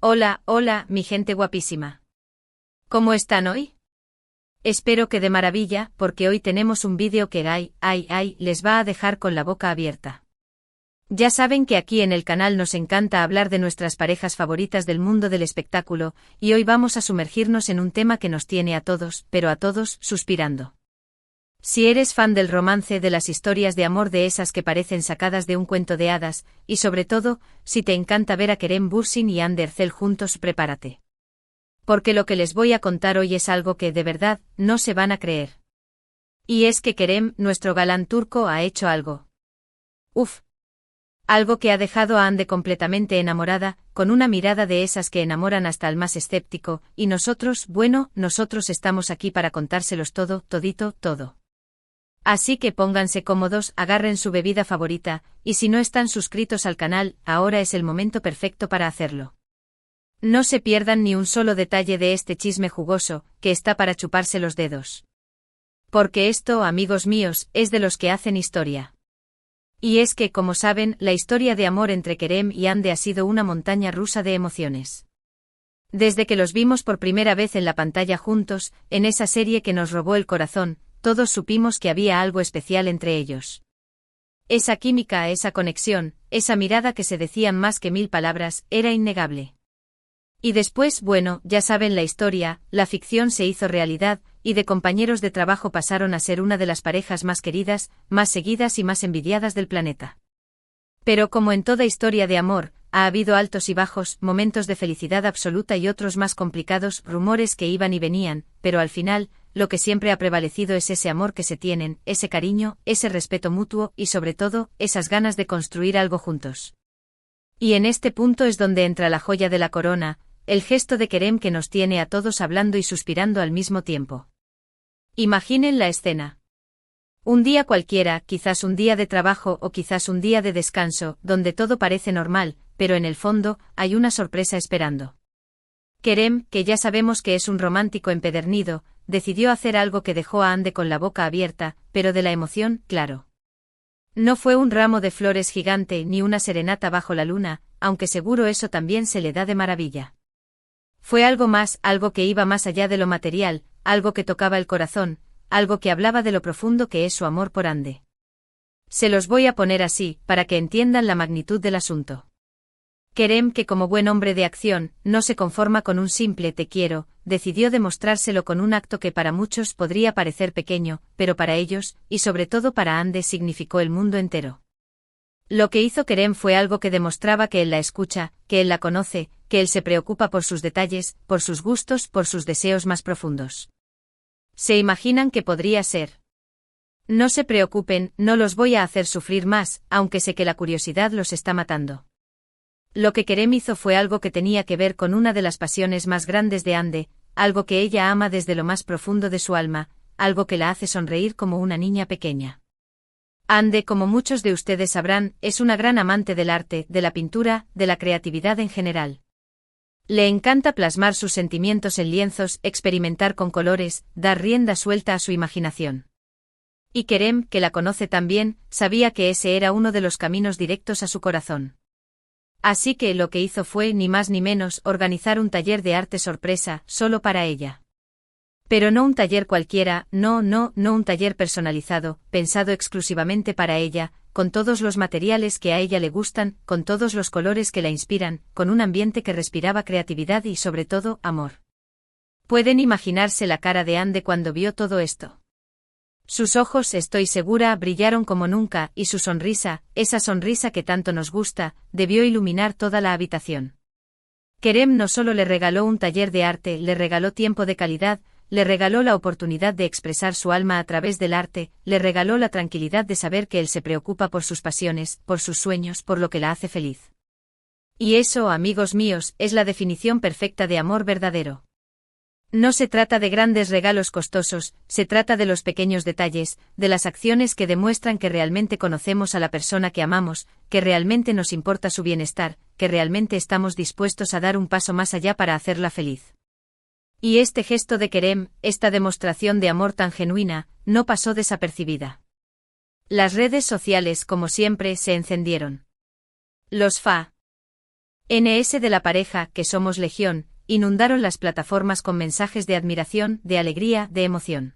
Hola, hola, mi gente guapísima. ¿Cómo están hoy? Espero que de maravilla, porque hoy tenemos un vídeo que les va a dejar con la boca abierta. Ya saben que aquí en el canal nos encanta hablar de nuestras parejas favoritas del mundo del espectáculo, y hoy vamos a sumergirnos en un tema que nos tiene a todos, pero a todos, suspirando. Si eres fan del romance, de las historias de amor de esas que parecen sacadas de un cuento de hadas, y sobre todo, si te encanta ver a Kerem Bürsin y Hande Erçel juntos, prepárate. Porque lo que les voy a contar hoy es algo que, de verdad, no se van a creer. Y es que Kerem, nuestro galán turco, ha hecho algo. Uf. Algo que ha dejado a Hande completamente enamorada, con una mirada de esas que enamoran hasta al más escéptico, y nosotros, bueno, nosotros estamos aquí para contárselos todo, todito, todo. Así que pónganse cómodos, agarren su bebida favorita, y si no están suscritos al canal, ahora es el momento perfecto para hacerlo. No se pierdan ni un solo detalle de este chisme jugoso, que está para chuparse los dedos. Porque esto, amigos míos, es de los que hacen historia. Y es que, como saben, la historia de amor entre Kerem y Hande ha sido una montaña rusa de emociones. Desde que los vimos por primera vez en la pantalla juntos, en esa serie que nos robó el corazón, todos supimos que había algo especial entre ellos. Esa química, esa conexión, esa mirada que se decían más que 1000 palabras, era innegable. Y después, bueno, ya saben la historia, la ficción se hizo realidad, y de compañeros de trabajo pasaron a ser una de las parejas más queridas, más seguidas y más envidiadas del planeta. Pero como en toda historia de amor, ha habido altos y bajos, momentos de felicidad absoluta y otros más complicados, rumores que iban y venían, pero al final, lo que siempre ha prevalecido es ese amor que se tienen, ese cariño, ese respeto mutuo y sobre todo, esas ganas de construir algo juntos. Y en este punto es donde entra la joya de la corona, el gesto de Kerem que nos tiene a todos hablando y suspirando al mismo tiempo. Imaginen la escena. Un día cualquiera, quizás un día de trabajo o quizás un día de descanso, donde todo parece normal, pero en el fondo, hay una sorpresa esperando. Kerem, que ya sabemos que es un romántico empedernido, decidió hacer algo que dejó a Hande con la boca abierta, pero de la emoción, claro. No fue un ramo de flores gigante ni una serenata bajo la luna, aunque seguro eso también se le da de maravilla. Fue algo más, algo que iba más allá de lo material, algo que tocaba el corazón, algo que hablaba de lo profundo que es su amor por Hande. Se los voy a poner así, para que entiendan la magnitud del asunto. Kerem, que como buen hombre de acción, no se conforma con un simple te quiero, decidió demostrárselo con un acto que para muchos podría parecer pequeño, pero para ellos, y sobre todo para Hande, significó el mundo entero. Lo que hizo Kerem fue algo que demostraba que él la escucha, que él la conoce, que él se preocupa por sus detalles, por sus gustos, por sus deseos más profundos. ¿Se imaginan qué podría ser? No se preocupen, no los voy a hacer sufrir más, aunque sé que la curiosidad los está matando. Lo que Kerem hizo fue algo que tenía que ver con una de las pasiones más grandes de Hande, algo que ella ama desde lo más profundo de su alma, algo que la hace sonreír como una niña pequeña. Hande, como muchos de ustedes sabrán, es una gran amante del arte, de la pintura, de la creatividad en general. Le encanta plasmar sus sentimientos en lienzos, experimentar con colores, dar rienda suelta a su imaginación. Y Kerem, que la conoce tan bien, sabía que ese era uno de los caminos directos a su corazón. Así que lo que hizo fue, ni más ni menos, organizar un taller de arte sorpresa, solo para ella. Pero no un taller cualquiera, no un taller personalizado, pensado exclusivamente para ella, con todos los materiales que a ella le gustan, con todos los colores que la inspiran, con un ambiente que respiraba creatividad y sobre todo, amor. ¿Pueden imaginarse la cara de Hande cuando vio todo esto? Sus ojos, estoy segura, brillaron como nunca, y su sonrisa, esa sonrisa que tanto nos gusta, debió iluminar toda la habitación. Kerem no solo le regaló un taller de arte, le regaló tiempo de calidad, le regaló la oportunidad de expresar su alma a través del arte, le regaló la tranquilidad de saber que él se preocupa por sus pasiones, por sus sueños, por lo que la hace feliz. Y eso, amigos míos, es la definición perfecta de amor verdadero. No se trata de grandes regalos costosos, se trata de los pequeños detalles, de las acciones que demuestran que realmente conocemos a la persona que amamos, que realmente nos importa su bienestar, que realmente estamos dispuestos a dar un paso más allá para hacerla feliz. Y este gesto de Kerem, esta demostración de amor tan genuina, no pasó desapercibida. Las redes sociales, como siempre, se encendieron. Los NS de la pareja, que somos legión, inundaron las plataformas con mensajes de admiración, de alegría, de emoción.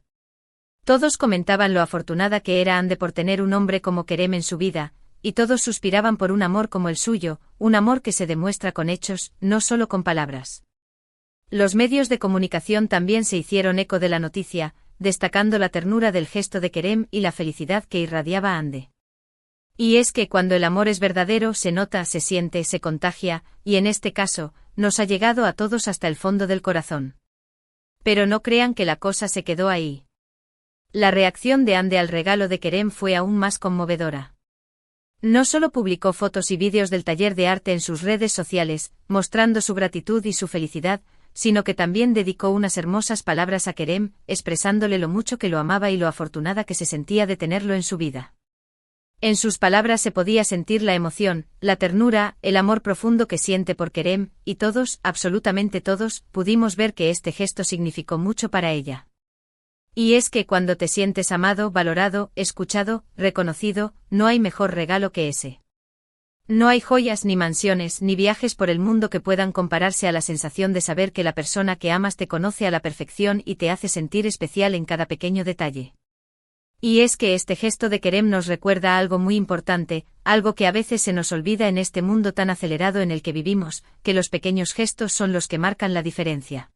Todos comentaban lo afortunada que era Ande por tener un hombre como Kerem en su vida, y todos suspiraban por un amor como el suyo, un amor que se demuestra con hechos, no solo con palabras. Los medios de comunicación también se hicieron eco de la noticia, destacando la ternura del gesto de Kerem y la felicidad que irradiaba Ande. Y es que cuando el amor es verdadero se nota, se siente, se contagia, y en este caso, nos ha llegado a todos hasta el fondo del corazón. Pero no crean que la cosa se quedó ahí. La reacción de Ande al regalo de Kerem fue aún más conmovedora. No solo publicó fotos y vídeos del taller de arte en sus redes sociales, mostrando su gratitud y su felicidad, sino que también dedicó unas hermosas palabras a Kerem, expresándole lo mucho que lo amaba y lo afortunada que se sentía de tenerlo en su vida. En sus palabras se podía sentir la emoción, la ternura, el amor profundo que siente por Kerem, y todos, absolutamente todos, pudimos ver que este gesto significó mucho para ella. Y es que cuando te sientes amado, valorado, escuchado, reconocido, no hay mejor regalo que ese. No hay joyas ni mansiones ni viajes por el mundo que puedan compararse a la sensación de saber que la persona que amas te conoce a la perfección y te hace sentir especial en cada pequeño detalle. Y es que este gesto de Kerem nos recuerda algo muy importante, algo que a veces se nos olvida en este mundo tan acelerado en el que vivimos, que los pequeños gestos son los que marcan la diferencia.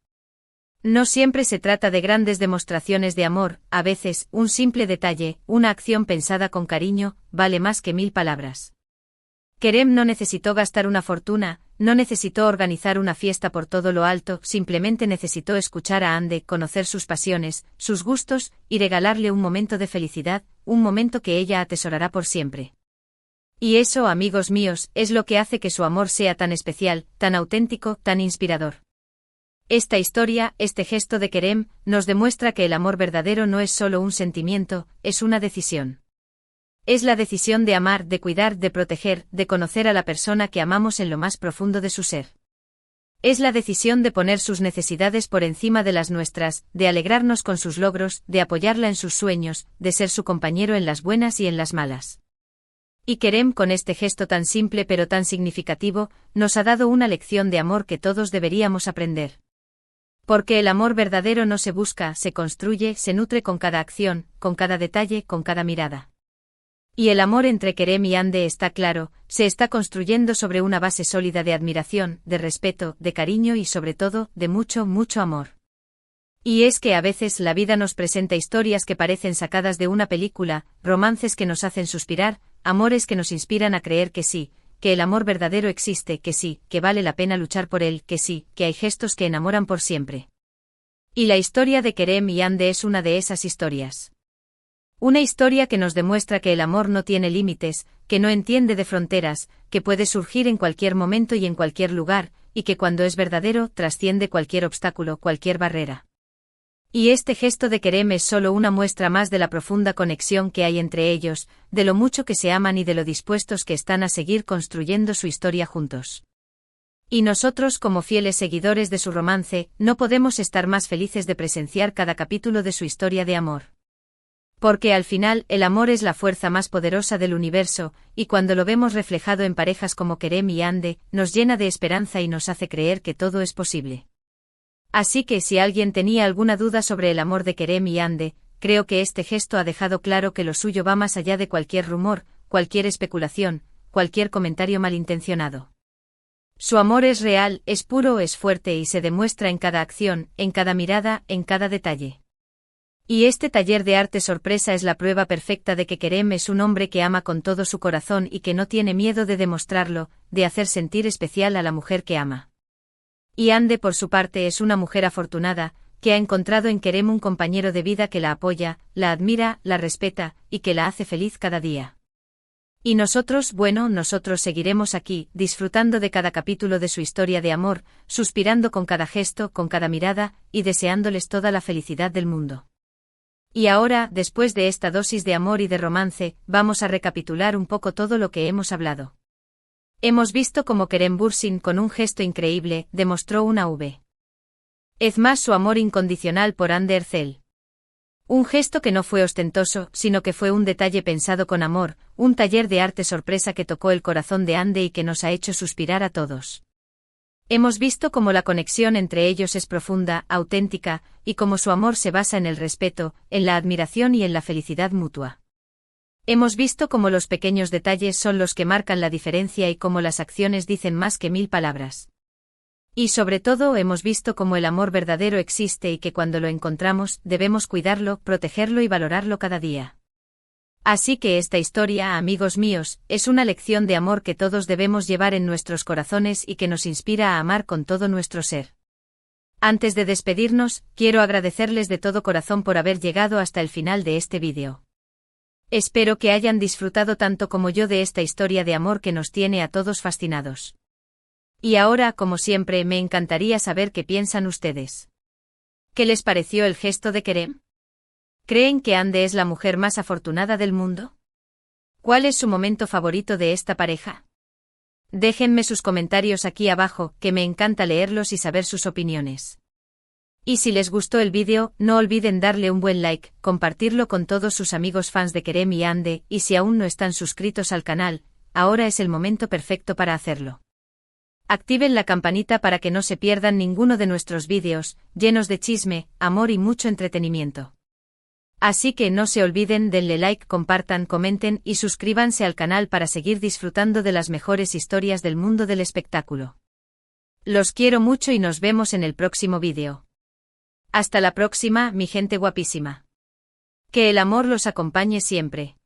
No siempre se trata de grandes demostraciones de amor, a veces, un simple detalle, una acción pensada con cariño, vale más que 1000 palabras. Kerem no necesitó gastar una fortuna, no necesitó organizar una fiesta por todo lo alto, simplemente necesitó escuchar a Ande, conocer sus pasiones, sus gustos, y regalarle un momento de felicidad, un momento que ella atesorará por siempre. Y eso, amigos míos, es lo que hace que su amor sea tan especial, tan auténtico, tan inspirador. Esta historia, este gesto de Kerem, nos demuestra que el amor verdadero no es solo un sentimiento, es una decisión. Es la decisión de amar, de cuidar, de proteger, de conocer a la persona que amamos en lo más profundo de su ser. Es la decisión de poner sus necesidades por encima de las nuestras, de alegrarnos con sus logros, de apoyarla en sus sueños, de ser su compañero en las buenas y en las malas. Y Kerem, con este gesto tan simple pero tan significativo, nos ha dado una lección de amor que todos deberíamos aprender. Porque el amor verdadero no se busca, se construye, se nutre con cada acción, con cada detalle, con cada mirada. Y el amor entre Kerem y Ande está claro, se está construyendo sobre una base sólida de admiración, de respeto, de cariño y sobre todo, de mucho, mucho amor. Y es que a veces la vida nos presenta historias que parecen sacadas de una película, romances que nos hacen suspirar, amores que nos inspiran a creer que sí, que el amor verdadero existe, que sí, que vale la pena luchar por él, que sí, que hay gestos que enamoran por siempre. Y la historia de Kerem y Ande es una de esas historias. Una historia que nos demuestra que el amor no tiene límites, que no entiende de fronteras, que puede surgir en cualquier momento y en cualquier lugar, y que cuando es verdadero trasciende cualquier obstáculo, cualquier barrera. Y este gesto de Kerem es solo una muestra más de la profunda conexión que hay entre ellos, de lo mucho que se aman y de lo dispuestos que están a seguir construyendo su historia juntos. Y nosotros, como fieles seguidores de su romance, no podemos estar más felices de presenciar cada capítulo de su historia de amor. Porque al final, el amor es la fuerza más poderosa del universo, y cuando lo vemos reflejado en parejas como Kerem y Ande, nos llena de esperanza y nos hace creer que todo es posible. Así que si alguien tenía alguna duda sobre el amor de Kerem y Ande, creo que este gesto ha dejado claro que lo suyo va más allá de cualquier rumor, cualquier especulación, cualquier comentario malintencionado. Su amor es real, es puro, es fuerte y se demuestra en cada acción, en cada mirada, en cada detalle. Y este taller de arte sorpresa es la prueba perfecta de que Kerem es un hombre que ama con todo su corazón y que no tiene miedo de demostrarlo, de hacer sentir especial a la mujer que ama. Y Ande por su parte es una mujer afortunada, que ha encontrado en Kerem un compañero de vida que la apoya, la admira, la respeta, y que la hace feliz cada día. Y nosotros, bueno, nosotros seguiremos aquí, disfrutando de cada capítulo de su historia de amor, suspirando con cada gesto, con cada mirada, y deseándoles toda la felicidad del mundo. Y ahora, después de esta dosis de amor y de romance, vamos a recapitular un poco todo lo que hemos hablado. Hemos visto cómo Kerem Bürsin, con un gesto increíble, demostró una vez más su amor incondicional por Ande Erçel. Un gesto que no fue ostentoso, sino que fue un detalle pensado con amor, un taller de arte sorpresa que tocó el corazón de Ande y que nos ha hecho suspirar a todos. Hemos visto cómo la conexión entre ellos es profunda, auténtica, y cómo su amor se basa en el respeto, en la admiración y en la felicidad mutua. Hemos visto cómo los pequeños detalles son los que marcan la diferencia y cómo las acciones dicen más que 1000 palabras. Y sobre todo hemos visto cómo el amor verdadero existe y que cuando lo encontramos debemos cuidarlo, protegerlo y valorarlo cada día. Así que esta historia, amigos míos, es una lección de amor que todos debemos llevar en nuestros corazones y que nos inspira a amar con todo nuestro ser. Antes de despedirnos, quiero agradecerles de todo corazón por haber llegado hasta el final de este vídeo. Espero que hayan disfrutado tanto como yo de esta historia de amor que nos tiene a todos fascinados. Y ahora, como siempre, me encantaría saber qué piensan ustedes. ¿Qué les pareció el gesto de Kerem? ¿Creen que Ande es la mujer más afortunada del mundo? ¿Cuál es su momento favorito de esta pareja? Déjenme sus comentarios aquí abajo, que me encanta leerlos y saber sus opiniones. Y si les gustó el vídeo, no olviden darle un buen like, compartirlo con todos sus amigos fans de Kerem y Ande, y si aún no están suscritos al canal, ahora es el momento perfecto para hacerlo. Activen la campanita para que no se pierdan ninguno de nuestros vídeos, llenos de chisme, amor y mucho entretenimiento. Así que no se olviden, denle like, compartan, comenten y suscríbanse al canal para seguir disfrutando de las mejores historias del mundo del espectáculo. Los quiero mucho y nos vemos en el próximo vídeo. Hasta la próxima, mi gente guapísima. Que el amor los acompañe siempre.